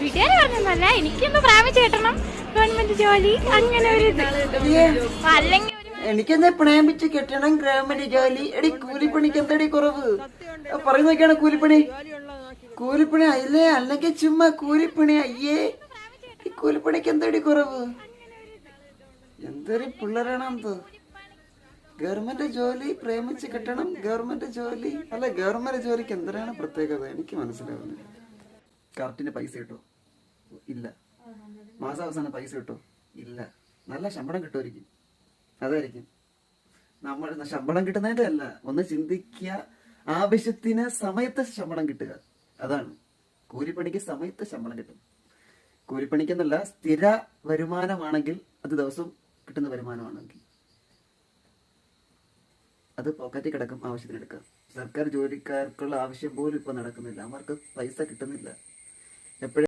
വീട്ടുകാർ പറഞ്ഞല്ല, എനിക്കൊന്ന് പ്രാപിച്ചു കിട്ടണം ഗവൺമെന്റ് ജോലി, അങ്ങനെ ഒരു അല്ലെങ്കിൽ എനിക്കെന്താ പ്രേമിച്ച് കെട്ടണം ഗവൺമെന്റ് ജോലി. എടി കൂലിപ്പണിക്ക് എന്താടി കുറവ് പറയുന്നൊക്കെയാണ്. കൂലിപ്പണി അല്ലേ, അല്ലെങ്കിൽ ചുമ്മാ കൂലിപ്പണി. അയ്യേ, ഈ കൂലിപ്പണിക്ക് എന്താടി കുറവ്? എന്തൊരു പിള്ളേരാണെന്തോ. ഗവൺമെന്റ് ജോലി പ്രേമിച്ച് കെട്ടണം, ഗവൺമെന്റ് ജോലി. അല്ല, ഗവൺമെന്റ് ജോലിക്ക് എന്തിനാണ് പ്രത്യേകത? എനിക്ക് മനസ്സിലാവുന്നില്ല. കറക്റ്റിന് പൈസ കിട്ടോ? ഇല്ല. മാസാവസാനം പൈസ കിട്ടോ? ഇല്ല. നല്ല ശമ്പളം കിട്ടുമായിരിക്കും, അതായിരിക്കും. നമ്മൾ ശമ്പളം കിട്ടുന്നതിന്റെ അല്ല, ഒന്ന് ചിന്തിക്കുക. ആവശ്യത്തിന് സമയത്ത് ശമ്പളം കിട്ടുക, അതാണ്. കൂലിപ്പണിക്ക് സമയത്ത് ശമ്പളം കിട്ടും. കൂലിപ്പണിക്കെന്നല്ല, സ്ഥിര വരുമാനമാണെങ്കിൽ, അത് ദിവസവും കിട്ടുന്ന വരുമാനമാണെങ്കിൽ അത് പോക്കറ്റിൽ കിടക്കും, ആവശ്യത്തിന് എടുക്കാം. സർക്കാർ ജോലിക്കാർക്കുള്ള ആവശ്യം പോലും ഇപ്പൊ നടക്കുന്നില്ല, അവർക്ക് പൈസ കിട്ടുന്നില്ല. എപ്പോഴും